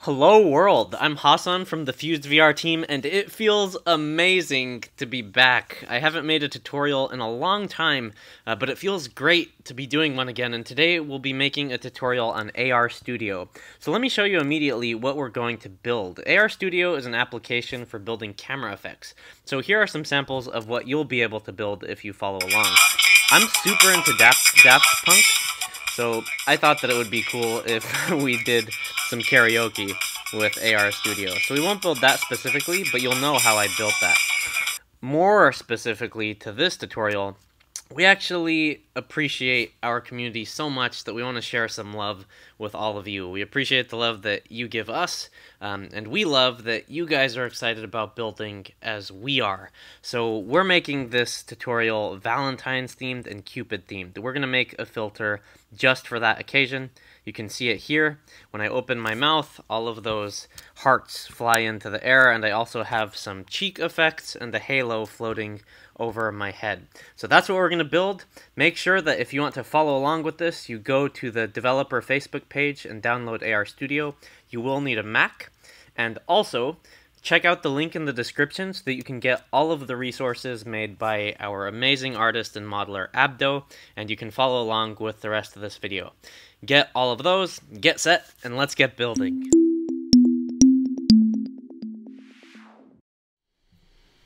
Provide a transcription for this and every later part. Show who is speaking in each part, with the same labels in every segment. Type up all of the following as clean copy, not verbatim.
Speaker 1: Hello world, I'm Hassan from the FusedVR team, and it feels amazing to be back. I haven't made a tutorial in a long time, but it feels great to be doing one again, and today we'll be making a tutorial on AR Studio. So let me show you immediately what we're going to build. AR Studio is an application for building camera effects. So here are some samples of what you'll be able to build if you follow along. I'm super into Daft Punk, so I thought that it would be cool if we did some karaoke with AR Studio. So we won't build that specifically, but you'll know how I built that. More specifically to this tutorial, we actually appreciate our community so much that we want to share some love with all of you. We appreciate the love that you give us, and we love that you guys are excited about building as we are. So we're making this tutorial Valentine's themed and Cupid themed. We're going to make a filter just for that occasion. You can see it here. When I open my mouth, all of those hearts fly into the air, and I also have some cheek effects and a halo floating over my head. So that's what we're going to build. Make sure that if you want to follow along with this, you go to the developer Facebook page and download AR Studio. You will need a Mac. And also, check out the link in the description so that you can get all of the resources made by our amazing artist and modeler Abdo, and you can follow along with the rest of this video. Get all of those, get set, and let's get building.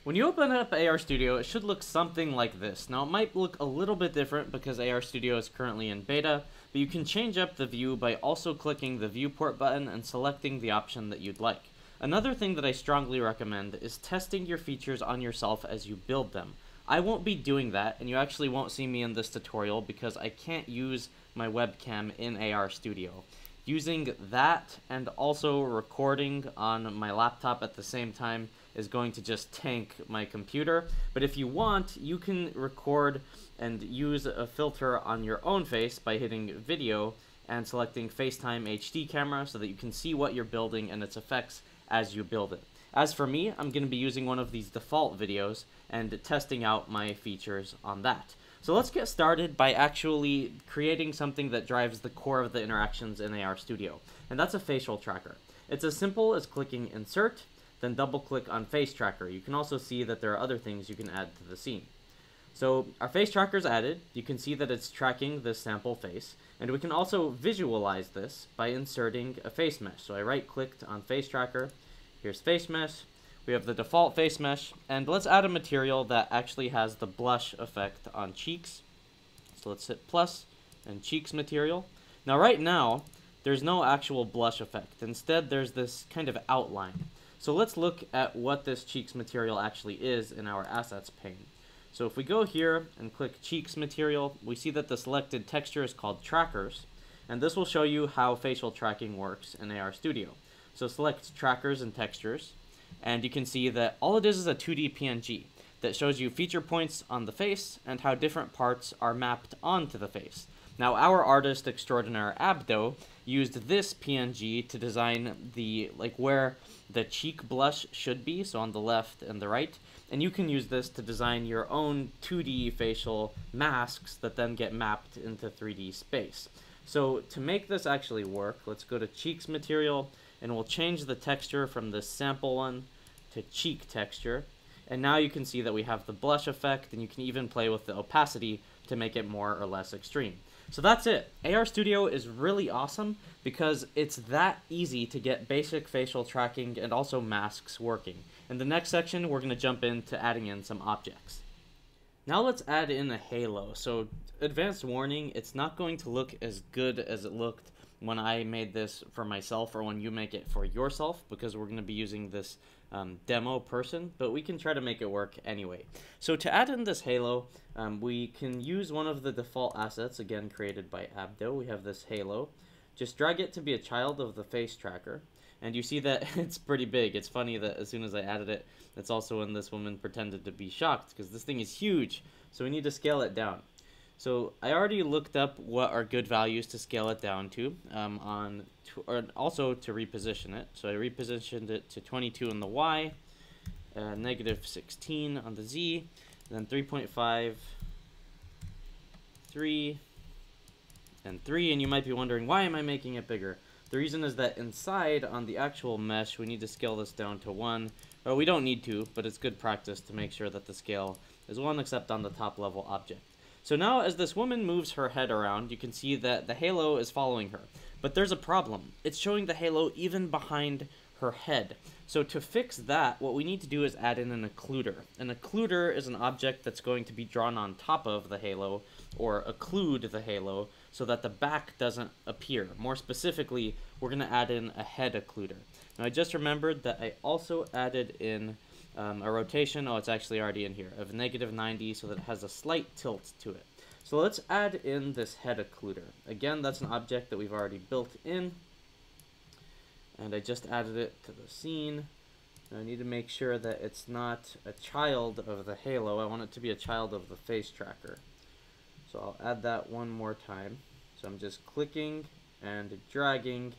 Speaker 1: When you open up AR Studio, it should look something like this. Now, it might look a little bit different because AR Studio is currently in beta, but you can change up the view by also clicking the viewport button and selecting the option that you'd like. Another thing that I strongly recommend is testing your features on yourself as you build them. I won't be doing that, and you actually won't see me in this tutorial because I can't use my webcam in AR Studio. Using that and also recording on my laptop at the same time is going to just tank my computer. But if you want, you can record and use a filter on your own face by hitting video and selecting FaceTime HD camera so that you can see what you're building and its effects as you build it. As for me, I'm going to be using one of these default videos and testing out my features on that. So let's get started by actually creating something that drives the core of the interactions in AR Studio, and that's a facial tracker. It's as simple as clicking Insert, then double-click on Face Tracker. You can also see that there are other things you can add to the scene. So our face tracker is added. You can see that it's tracking this sample face, and we can also visualize this by inserting a face mesh. So I right-clicked on Face Tracker. Here's Face Mesh. We have the default face mesh, and let's add a material that actually has the blush effect on cheeks. So let's hit plus and cheeks material. Now right now, there's no actual blush effect. Instead, there's this kind of outline. So let's look at what this cheeks material actually is in our assets pane. So if we go here and click cheeks material, we see that the selected texture is called trackers, and this will show you how facial tracking works in AR Studio. So select trackers and textures, and you can see that all it is a 2D PNG that shows you feature points on the face and how different parts are mapped onto the face. Now, our artist extraordinaire Abdo used this PNG to design where the cheek blush should be, so on the left and the right, and you can use this to design your own 2D facial masks that then get mapped into 3D space. So to make this actually work, let's go to cheeks material, and we'll change the texture from this sample one to cheek texture. And now you can see that we have the blush effect, and you can even play with the opacity to make it more or less extreme. So that's it. AR Studio is really awesome because it's that easy to get basic facial tracking and also masks working. In the next section, we're going to jump into adding in some objects. Now let's add in a halo. So advanced warning, it's not going to look as good as it looked when I made this for myself or when you make it for yourself, because we're going to be using this demo person, but we can try to make it work anyway. So to add in this halo, we can use one of the default assets, again created by Abdo. We have this halo. Just drag it to be a child of the face tracker, and you see that it's pretty big. It's funny that as soon as I added it, it's also when this woman pretended to be shocked, because this thing is huge, so we need to scale it down. So I already looked up what are good values to scale it down to, or also to reposition it. So I repositioned it to 22 on the Y, negative 16 on the Z, then 3.5, 3, and 3. And you might be wondering, why am I making it bigger? The reason is that inside, on the actual mesh, we need to scale this down to 1. Or we don't need to, but it's good practice to make sure that the scale is 1 except on the top level object. So now as this woman moves her head around, you can see that the halo is following her. But there's a problem. It's showing the halo even behind her head. So to fix that, what we need to do is add in an occluder. An occluder is an object that's going to be drawn on top of the halo, or occlude the halo, so that the back doesn't appear. More specifically, we're going to add in a head occluder. Now I just remembered that I also added in a rotation, it's actually already in here, of -90 so that it has a slight tilt to it. So let's add in this head occluder. Again, that's an object that we've already built in, and I just added it to the scene. Now I need to make sure that it's not a child of the halo. I want it to be a child of the face tracker. So I'll add that one more time. So I'm just clicking and dragging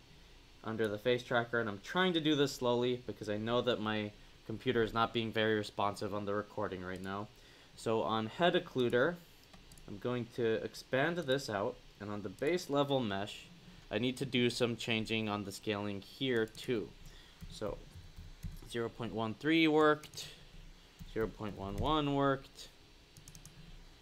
Speaker 1: under the face tracker, and I'm trying to do this slowly because I know that my computer is not being very responsive on the recording right now. So on head occluder, I'm going to expand this out, and on the base level mesh, I need to do some changing on the scaling here too. So 0.13 worked, 0.11 worked,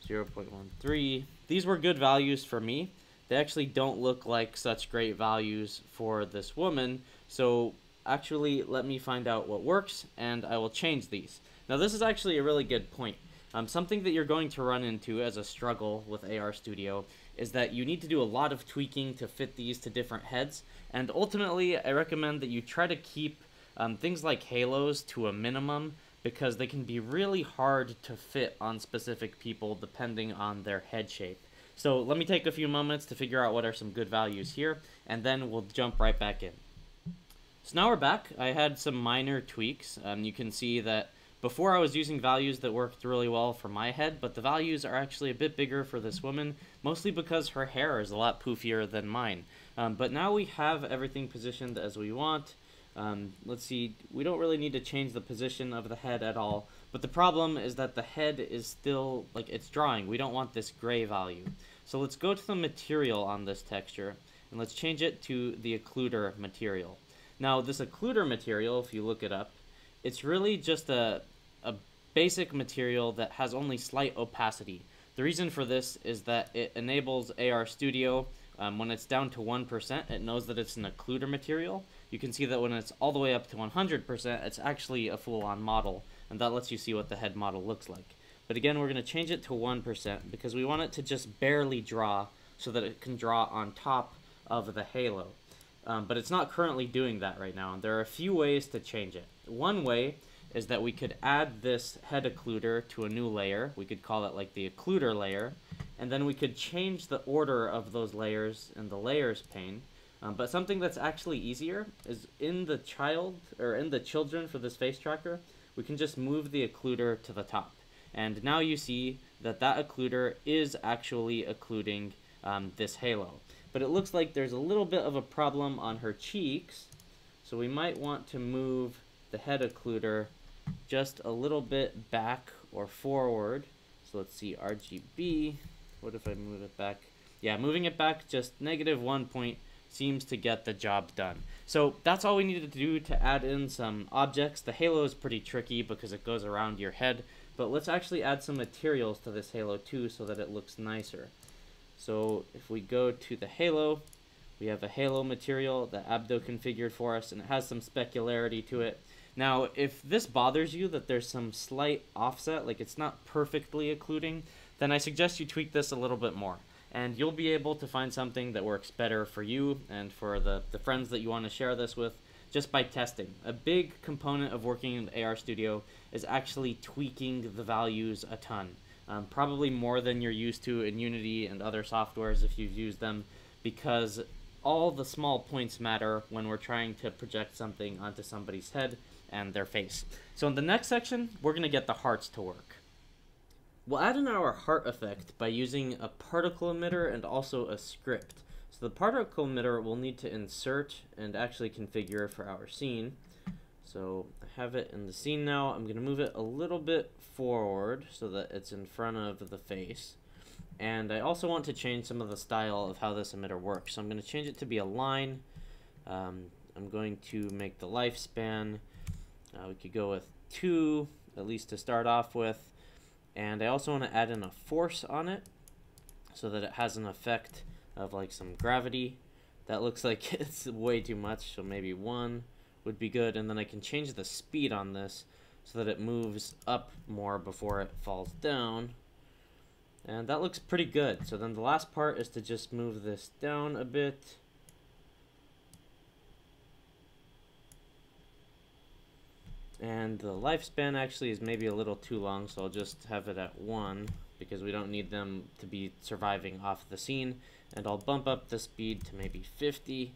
Speaker 1: 0.13. These were good values for me. They actually don't look like such great values for this woman, so actually let me find out what works and I will change these. Now this is actually a really good point. Something that you're going to run into as a struggle with AR Studio is that you need to do a lot of tweaking to fit these to different heads, and ultimately I recommend that you try to keep things like halos to a minimum, because they can be really hard to fit on specific people depending on their head shape. So let me take a few moments to figure out what are some good values here, and then we'll jump right back in. So now we're back. I had some minor tweaks. You can see that before I was using values that worked really well for my head, but the values are actually a bit bigger for this woman, mostly because her hair is a lot poofier than mine. But now we have everything positioned as we want. Let's see, we don't really need to change the position of the head at all, but the problem is that the head is still, like, it's drawing. We don't want this gray value. So let's go to the material on this texture, and let's change it to the occluder material. Now, this occluder material, if you look it up, it's really just a basic material that has only slight opacity. The reason for this is that it enables AR Studio, when it's down to 1%, it knows that it's an occluder material. You can see that when it's all the way up to 100%, it's actually a full-on model, and that lets you see what the head model looks like. But again, we're going to change it to 1% because we want it to just barely draw so that it can draw on top of the halo. But it's not currently doing that right now, and there are a few ways to change it. One way is that we could add this head occluder to a new layer. We could call it like the occluder layer, and then we could change the order of those layers in the layers pane. But something that's actually easier is in the children for this face tracker, we can just move the occluder to the top. And now you see that that occluder is actually occluding this halo. But it looks like there's a little bit of a problem on her cheeks, so we might want to move the head occluder just a little bit back or forward. So let's see, RGB, what if I move it back? Yeah, moving it back just -1 point seems to get the job done. So that's all we needed to do to add in some objects. The halo is pretty tricky because it goes around your head, but let's actually add some materials to this halo too so that it looks nicer. So if we go to the halo, we have a halo material that Abdo configured for us, and it has some specularity to it. Now, if this bothers you that there's some slight offset, like it's not perfectly occluding, then I suggest you tweak this a little bit more, and you'll be able to find something that works better for you and for the friends that you want to share this with just by testing. A big component of working in AR Studio is actually tweaking the values a ton. Probably more than you're used to in Unity and other softwares if you've used them, because all the small points matter when we're trying to project something onto somebody's head and their face. So in the next section, we're going to get the hearts to work. We'll add in our heart effect by using a particle emitter and also a script. So the particle emitter we'll need to insert and actually configure for our scene. So I have it in the scene now. I'm going to move it a little bit forward so that it's in front of the face. And I also want to change some of the style of how this emitter works. So I'm going to change it to be a line. I'm going to make the lifespan, we could go with 2, at least to start off with. And I also want to add in a force on it so that it has an effect of like some gravity. That looks like it's way too much, so maybe 1 would be good. And then I can change the speed on this so that it moves up more before it falls down. And that looks pretty good. So then the last part is to just move this down a bit. And the lifespan actually is maybe a little too long, so I'll just have it at 1 because we don't need them to be surviving off the scene. And I'll bump up the speed to maybe 50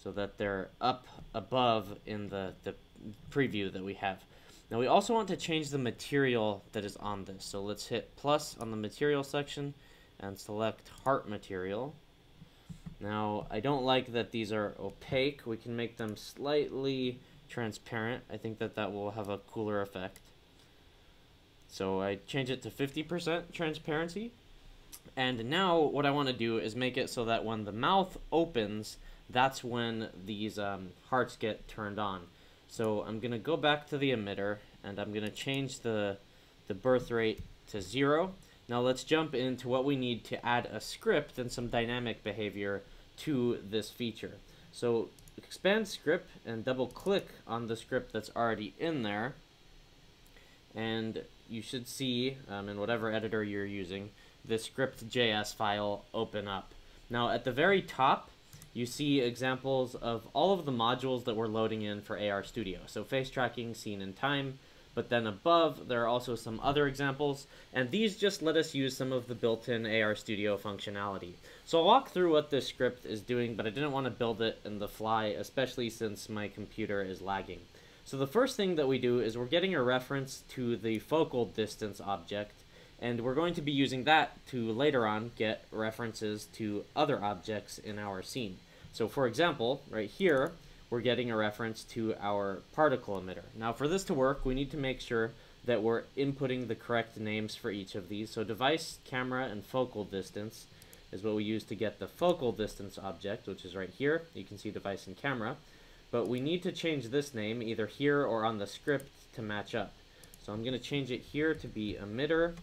Speaker 1: so that they're up above in the preview that we have. Now we also want to change the material that is on this. So let's hit plus on the material section and select heart material. Now I don't like that these are opaque. We can make them slightly transparent. I think that that will have a cooler effect. So I change it to 50% transparency. And now what I want to do is make it so that when the mouth opens, that's when these hearts get turned on. So I'm going to go back to the emitter, and I'm going to change the birth rate to 0. Now let's jump into what we need to add a script and some dynamic behavior to this feature. So expand script and double click on the script that's already in there, and you should see in whatever editor you're using the script.js file open up. Now at the very top you see examples of all of the modules that we're loading in for AR Studio. So face tracking, scene and time, but then above there are also some other examples, and these just let us use some of the built-in AR Studio functionality. So I'll walk through what this script is doing, but I didn't want to build it in the fly, especially since my computer is lagging. So the first thing that we do is we're getting a reference to the focal distance object, and we're going to be using that to later on get references to other objects in our scene. So for example, right here, we're getting a reference to our particle emitter. Now for this to work, we need to make sure that we're inputting the correct names for each of these. So device, camera, and focal distance is what we use to get the focal distance object, which is right here. You can see device and camera. But we need to change this name either here or on the script to match up. So I'm going to change it here to be emitter.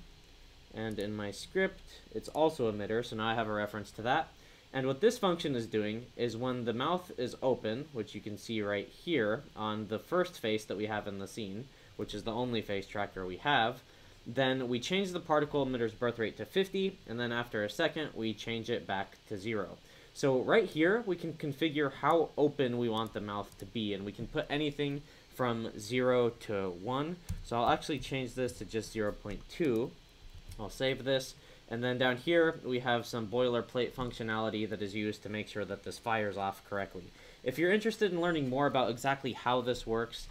Speaker 1: And in my script, it's also emitter, so now I have a reference to that. And what this function is doing is when the mouth is open, which you can see right here on the first face that we have in the scene, which is the only face tracker we have, then we change the particle emitter's birth rate to 50, and then after a second, we change it back to 0. So right here, we can configure how open we want the mouth to be, and we can put anything from 0 to 1. So I'll actually change this to just 0.2. I'll save this, and then down here we have some boilerplate functionality that is used to make sure that this fires off correctly. If you're interested in learning more about exactly how this works,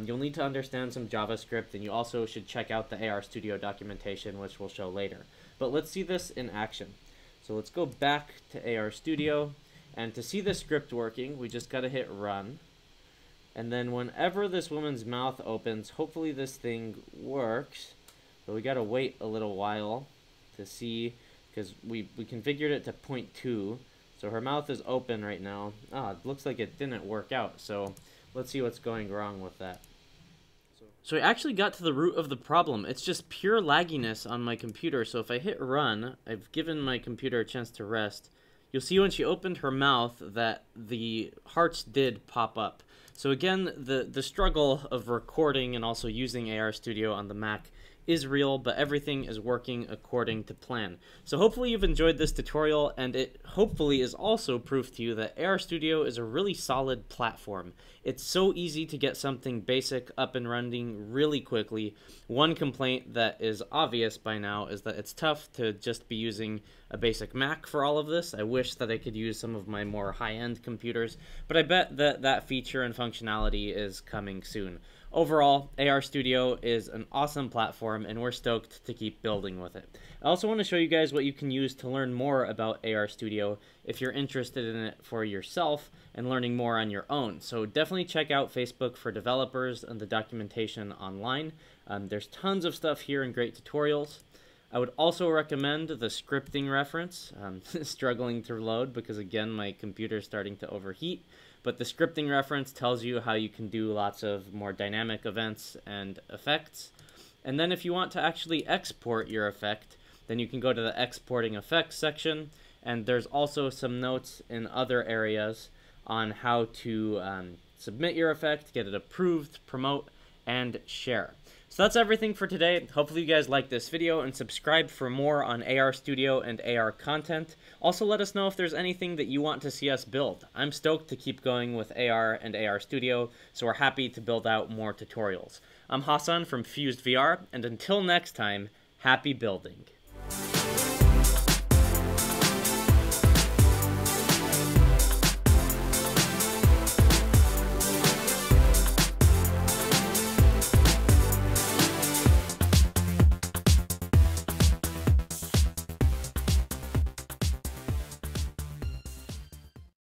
Speaker 1: you'll need to understand some JavaScript, and you also should check out the AR Studio documentation, which we'll show later. But let's see this in action. So let's go back to AR Studio, and to see the script working, we just gotta hit run. And then whenever this woman's mouth opens, hopefully this thing works. But we gotta wait a little while to see, because we configured it to 0.2, so her mouth is open right now. It looks like it didn't work out, so let's see what's going wrong with that. So I actually got to the root of the problem. It's just pure lagginess on my computer, so if I hit run, I've given my computer a chance to rest. You'll see when she opened her mouth that the hearts did pop up. So again, the struggle of recording and also using AR Studio on the Mac is real, but everything is working according to plan. So hopefully you've enjoyed this tutorial, and it hopefully is also proof to you that AR Studio is a really solid platform. It's so easy to get something basic up and running really quickly. One complaint that is obvious by now is that it's tough to just be using a basic Mac for all of this. I wish that I could use some of my more high-end computers, but I bet that that feature and functionality is coming soon. Overall, AR Studio is an awesome platform, and we're stoked to keep building with it. I also want to show you guys what you can use to learn more about AR Studio if you're interested in it for yourself and learning more on your own. So definitely check out Facebook for developers and the documentation online. There's tons of stuff here and great tutorials. I would also recommend the scripting reference. Struggling to load because, again, my computer is starting to overheat. but the scripting reference tells you how you can do lots of more dynamic events and effects. And then if you want to actually export your effect, then you can go to the exporting effects section, and there's also some notes in other areas on how to submit your effect, get it approved, promote, and share. So that's everything for today. Hopefully you guys liked this video, and subscribe for more on AR Studio and AR content. Also let us know if there's anything that you want to see us build. I'm stoked to keep going with AR and AR Studio, so we're happy to build out more tutorials. I'm Hassan from FusedVR, and until next time, happy building.